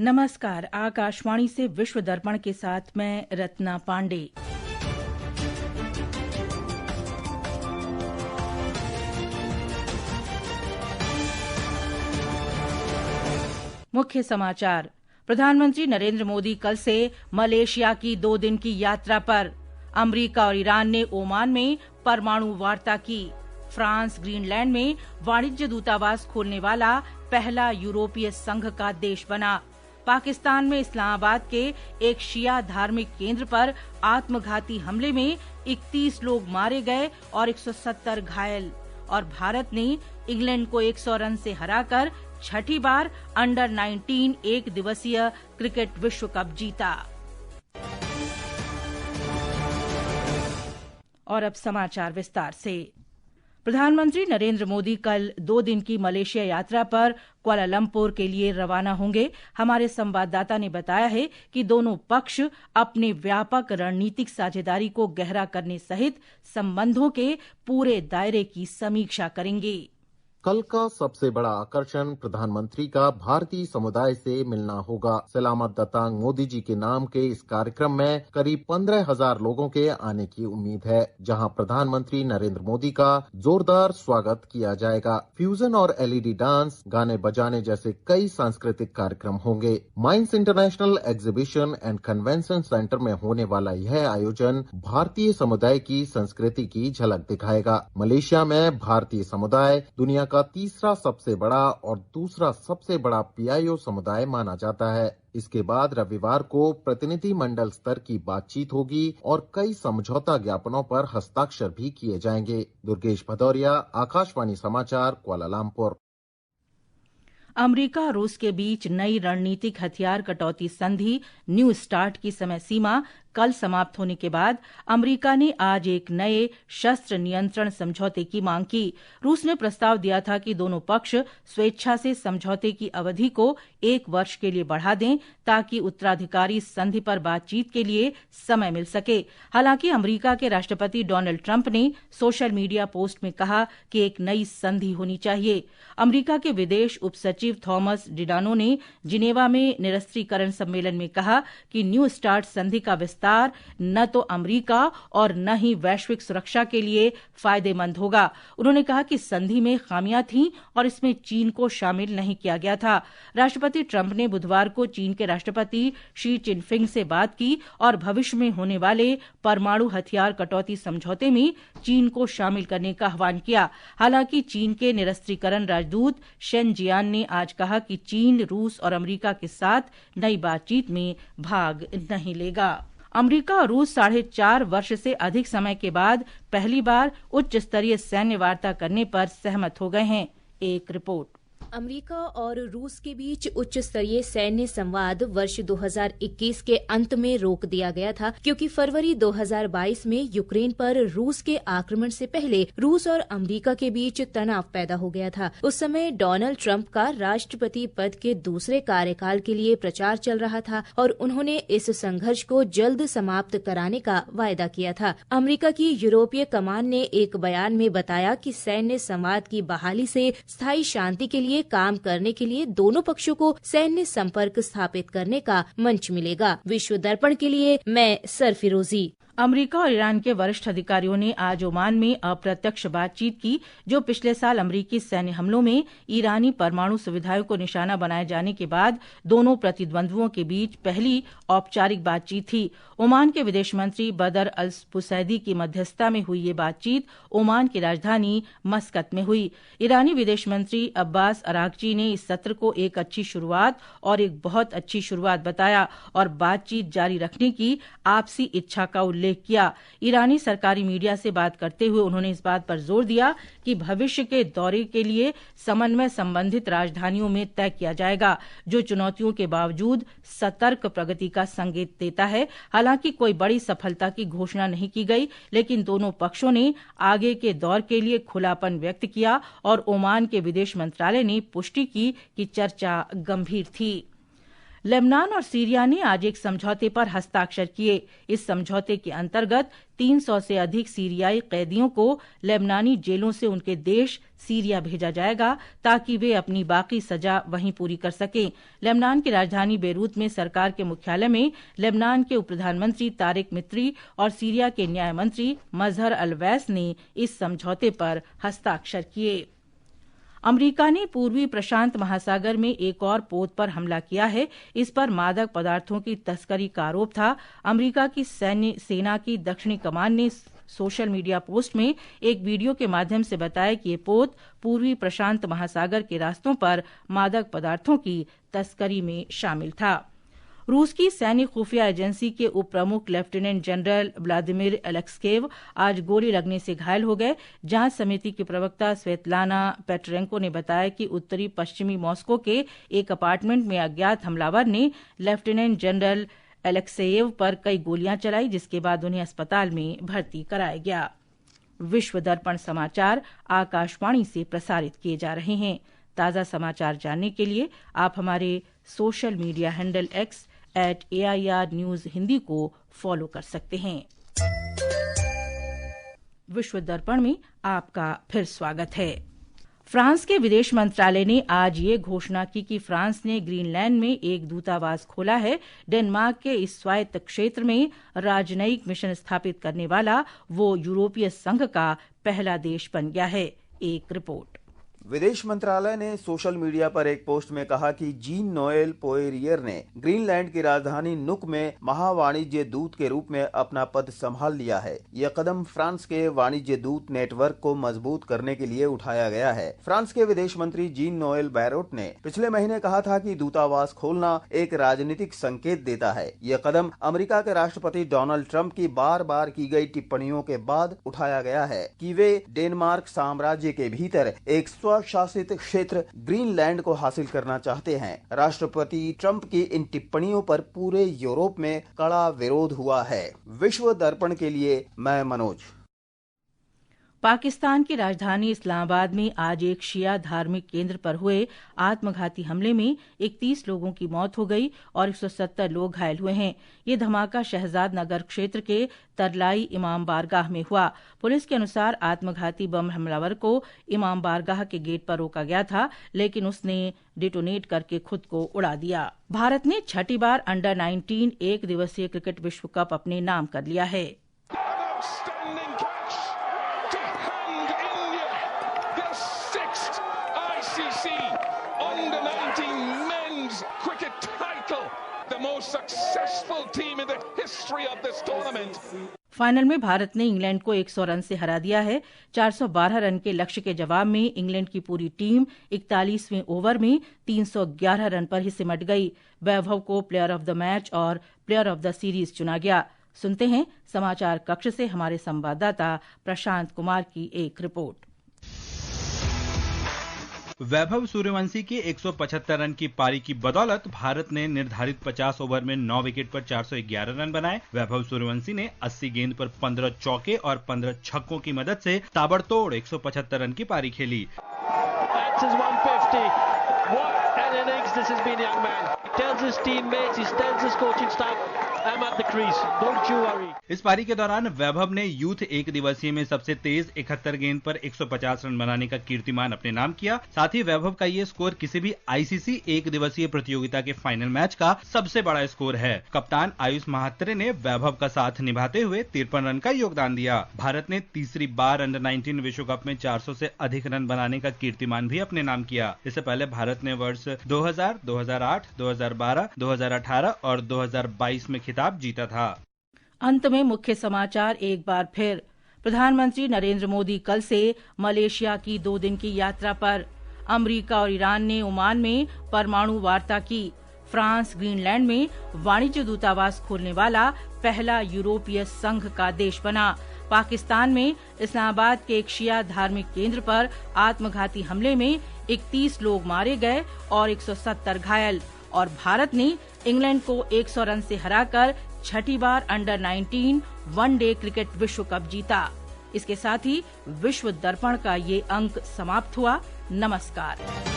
नमस्कार। आकाशवाणी से विश्व दर्पण के साथ मैं रत्ना पांडे। मुख्य समाचार। प्रधानमंत्री नरेंद्र मोदी कल से मलेशिया की 2 दिन की यात्रा पर। अमेरिका और ईरान ने ओमान में परमाणु वार्ता की। फ्रांस ग्रीनलैंड में वाणिज्य दूतावास खोलने वाला पहला यूरोपीय संघ का देश बना। पाकिस्तान में इस्लामाबाद के एक शिया धार्मिक केंद्र पर आत्मघाती हमले में 31 लोग मारे गए और 170 घायल। और भारत ने इंग्लैंड को 100 रन से हराकर छठी बार अंडर 19 एक दिवसीय क्रिकेट विश्व कप जीता। और अब समाचार विस्तार से। प्रधानमंत्री नरेंद्र मोदी कल 2 दिन की मलेशिया यात्रा पर कुआलालंपुर के लिए रवाना होंगे। हमारे संवाददाता ने बताया है कि दोनों पक्ष अपने व्यापक रणनीतिक साझेदारी को गहरा करने सहित संबंधों के पूरे दायरे की समीक्षा करेंगे। कल का सबसे बड़ा आकर्षण प्रधानमंत्री का भारतीय समुदाय से मिलना होगा। सलामत दतांग मोदी जी के नाम के इस कार्यक्रम में करीब 15,000 लोगों के आने की उम्मीद है, जहां प्रधानमंत्री नरेंद्र मोदी का जोरदार स्वागत किया जाएगा। फ्यूजन और एलईडी डांस, गाने बजाने जैसे कई सांस्कृतिक कार्यक्रम होंगे। Mines international exhibition and convention centre में होने वाला यह आयोजन भारतीय समुदाय की संस्कृति की झलक दिखाएगा। मलेशिया में भारतीय समुदाय दुनिया का तीसरा सबसे बड़ा और दूसरा सबसे बड़ा पीआईओ समुदाय माना जाता है। इसके बाद रविवार को प्रतिनिधि मंडल स्तर की बातचीत होगी और कई समझौता ज्ञापनों पर हस्ताक्षर भी किए जाएंगे। दुर्गेश भदौरिया, आकाशवाणी समाचार, कुआलालंपुर। अमेरिका और रूस के बीच नई रणनीतिक हथियार कटौती संधि न्यू स्टार्ट की समय सीमा कल समाप्त होने के बाद अमेरिका ने आज एक नए शस्त्र नियंत्रण समझौते की मांग की। रूस ने प्रस्ताव दिया था कि दोनों पक्ष स्वेच्छा से समझौते की अवधि को 1 वर्ष के लिए बढ़ा दें ताकि उत्तराधिकारी संधि पर बातचीत के लिए समय मिल सके। हालांकि अमेरिका के राष्ट्रपति डोनाल्ड ट्रंप ने सोशल मीडिया पोस्ट में कहा कि एक नई संधि होनी चाहिए। अमेरिका के विदेश उपसचिव थॉमस डिडानो ने जिनेवा में निरस्त्रीकरण सम्मेलन में कहा कि न्यू स्टार्ट संधि का न तो अमेरिका और न ही वैश्विक सुरक्षा के लिए फायदेमंद होगा। उन्होंने कहा कि संधि में खामियां थीं और इसमें चीन को शामिल नहीं किया गया था। राष्ट्रपति ट्रंप ने बुधवार को चीन के राष्ट्रपति शी चिनफिंग से बात की और भविष्य में होने वाले परमाणु हथियार कटौती समझौते में चीन को शामिल करने का आह्वान किया। हालांकि चीन के निरस्त्रीकरण राजदूत शेन जियान ने आज कहा कि चीन रूस और अमेरिका के साथ नई बातचीत में भाग नहीं लेगा। अमेरिका और रूस 4.5 वर्ष से अधिक समय के बाद पहली बार उच्च स्तरीय सैन्य वार्ता करने पर सहमत हो गए हैं। एक रिपोर्ट। अमेरिका और रूस के बीच उच्च स्तरीय सैन्य संवाद वर्ष 2021 के अंत में रोक दिया गया था, क्योंकि फरवरी 2022 में यूक्रेन पर रूस के आक्रमण से पहले रूस और अमेरिका के बीच तनाव पैदा हो गया था। उस समय डोनाल्ड ट्रंप का राष्ट्रपति पद के दूसरे कार्यकाल के लिए प्रचार चल रहा था और उन्होंने इस संघर्ष को जल्द समाप्त कराने का वायदा किया था। अमेरिका की यूरोपीय कमान ने एक बयान में बताया कि सैन्य संवाद की बहाली से स्थायी शांति के लिए काम करने के लिए दोनों पक्षों को सैन्य संपर्क स्थापित करने का मंच मिलेगा। विश्व दर्पण के लिए मैं सरफिरोजी। अमेरिका और ईरान के वरिष्ठ अधिकारियों ने आज ओमान में अप्रत्यक्ष बातचीत की, जो पिछले साल अमेरिकी सैन्य हमलों में ईरानी परमाणु सुविधाओं को निशाना बनाए जाने के बाद दोनों प्रतिद्वंद्वुओं के बीच पहली औपचारिक बातचीत थी। ओमान के विदेश मंत्री बदर अल बुसैदी की मध्यस्थता में हुई ये बातचीत ओमान की राजधानी मस्कत में हुई। ईरानी विदेश मंत्री अब्बास अरागची ने इस सत्र को एक अच्छी शुरुआत और एक बहुत अच्छी शुरुआत बताया और बातचीत जारी रखने की आपसी इच्छा का उल्लेख किया। ईरानी सरकारी मीडिया से बात करते हुए उन्होंने इस बात पर जोर दिया कि भविष्य के दौरे के लिए समन्वय संबंधित राजधानियों में तय किया जाएगा, जो चुनौतियों के बावजूद सतर्क प्रगति का संकेत देता है। हालांकि कोई बड़ी सफलता की घोषणा नहीं की गई, लेकिन दोनों पक्षों ने आगे के दौर के लिए खुलापन व्यक्त किया और ओमान के विदेश मंत्रालय ने पुष्टि की कि चर्चा गंभीर थी। लेबनान और सीरिया ने आज एक समझौते पर हस्ताक्षर किए। इस समझौते के अंतर्गत 300 से अधिक सीरियाई कैदियों को लेबनानी जेलों से उनके देश सीरिया भेजा जाएगा ताकि वे अपनी बाकी सजा वहीं पूरी कर सकें। लेबनान की राजधानी बेरूत में सरकार के मुख्यालय में लेबनान के उप प्रधानमंत्री तारिक मित्री और सीरिया के न्याय मंत्री मजहर अलवैस ने इस समझौते पर हस्ताक्षर किए। अमेरिका ने पूर्वी प्रशांत महासागर में एक और पोत पर हमला किया है। इस पर मादक पदार्थों की तस्करी का आरोप था। अमेरिका की सैन्य सेना की दक्षिणी कमान ने सोशल मीडिया पोस्ट में एक वीडियो के माध्यम से बताया कि ये पोत पूर्वी प्रशांत महासागर के रास्तों पर मादक पदार्थों की तस्करी में शामिल था। रूस की सैन्य खुफिया एजेंसी के उप प्रमुख लेफ्टिनेंट जनरल व्लादिमीर एलेक्सेव आज गोली लगने से घायल हो गए। जांच समिति की प्रवक्ता स्वेतलाना पेट्रेंको ने बताया कि उत्तरी पश्चिमी मॉस्को के एक अपार्टमेंट में अज्ञात हमलावर ने लेफ्टिनेंट जनरल एलेक्सेव पर कई गोलियां चलाई, जिसके बाद उन्हें अस्पताल में भर्ती कराया गया। विश्व दर्पण समाचार आकाशवाणी से प्रसारित किए जा रहे हैं। ताज़ा समाचार जानने के लिए आप हमारे social media handle x @AIR news Hindi को फॉलो कर सकते हैं। विश्व दर्पण में आपका फिर स्वागत है। फ्रांस के विदेश मंत्रालय ने आज ये घोषणा की कि फ्रांस ने ग्रीनलैंड में एक दूतावास खोला है। डेनमार्क के इस स्वायत्त क्षेत्र में राजनयिक मिशन स्थापित करने वाला वो यूरोपीय संघ का पहला देश बन गया है। एक रिपोर्ट। विदेश मंत्रालय ने सोशल मीडिया पर एक पोस्ट में कहा कि जीन नोएल पोएरियर ने ग्रीनलैंड की राजधानी नुक में महावाणिज्य दूत के रूप में अपना पद संभाल लिया है। यह कदम फ्रांस के वाणिज्य दूत नेटवर्क को मजबूत करने के लिए उठाया गया है। फ्रांस के विदेश मंत्री जीन नोएल बैरोट ने पिछले महीने कहा था कि दूतावास खोलना एक राजनीतिक संकेत देता है। यह कदम अमेरिका के राष्ट्रपति डोनाल्ड ट्रंप की बार बार की गई टिप्पणियों के बाद उठाया गया है कि वे डेनमार्क साम्राज्य के भीतर एक शासित क्षेत्र ग्रीनलैंड को हासिल करना चाहते हैं। राष्ट्रपति ट्रंप की इन टिप्पणियों पर पूरे यूरोप में कड़ा विरोध हुआ है। विश्व दर्पण के लिए मैं मनोज। पाकिस्तान की राजधानी इस्लामाबाद में आज एक शिया धार्मिक केंद्र पर हुए आत्मघाती हमले में 31 लोगों की मौत हो गई और 170 लोग घायल हुए हैं। ये धमाका शहजाद नगर क्षेत्र के तरलाई इमाम बारगाह में हुआ। पुलिस के अनुसार आत्मघाती बम हमलावर को इमाम बारगाह के गेट पर रोका गया था, लेकिन उसने डिटोनेट करके खुद को उड़ा दिया। भारत ने छठी बार अंडर-19 एक दिवसीय क्रिकेट विश्व कप अपने नाम कर लिया है। फाइनल में भारत ने इंग्लैंड को 100 रन से हरा दिया है। 412 रन के लक्ष्य के जवाब में इंग्लैंड की पूरी टीम 41वें ओवर में 311 रन पर ही सिमट गई। वैभव को प्लेयर ऑफ द मैच और प्लेयर ऑफ द सीरीज चुना गया। सुनते हैं समाचार कक्ष से हमारे संवाददाता प्रशांत कुमार की एक रिपोर्ट। वैभव सूर्यवंशी के 175 रन की पारी की बदौलत भारत ने निर्धारित 50 ओवर में 9 विकेट पर 411 रन बनाए। वैभव सूर्यवंशी ने 80 गेंद पर 15 चौके और 15 छक्कों की मदद से ताबड़तोड़ 175 रन की पारी खेली। इस पारी के दौरान वैभव ने यूथ एक दिवसीय में सबसे तेज 71 गेंद पर 150 रन बनाने का कीर्तिमान अपने नाम किया। साथ ही वैभव का ये स्कोर किसी भी आईसीसी एक दिवसीय प्रतियोगिता के फाइनल मैच का सबसे बड़ा स्कोर है। कप्तान आयुष महात्रे ने वैभव का साथ निभाते हुए 53 रन का योगदान दिया। भारत ने तीसरी बार अंडर-19 विश्व कप में 400 से अधिक रन बनाने का कीर्तिमान भी अपने नाम किया। इससे पहले भारत ने वर्ष 2000, 2008, 2012, 2018 और 2022 में खिताब जीता था। अंत में मुख्य समाचार एक बार फिर। प्रधानमंत्री नरेंद्र मोदी कल से मलेशिया की 2 दिन की यात्रा पर। अमेरिका और ईरान ने ओमान में परमाणु वार्ता की। फ्रांस ग्रीनलैंड में वाणिज्य दूतावास खोलने वाला पहला यूरोपीय संघ का देश बना। पाकिस्तान में इस्लामाबाद के एक शिया धार्मिक केंद्र पर आत्मघाती हमले में 31 लोग मारे गए और 170 घायल। और भारत ने इंग्लैंड को 100 रन से हराकर छठी बार अंडर-19 वनडे क्रिकेट विश्व कप जीता। इसके साथ ही विश्व दर्पण का ये अंक समाप्त हुआ। नमस्कार।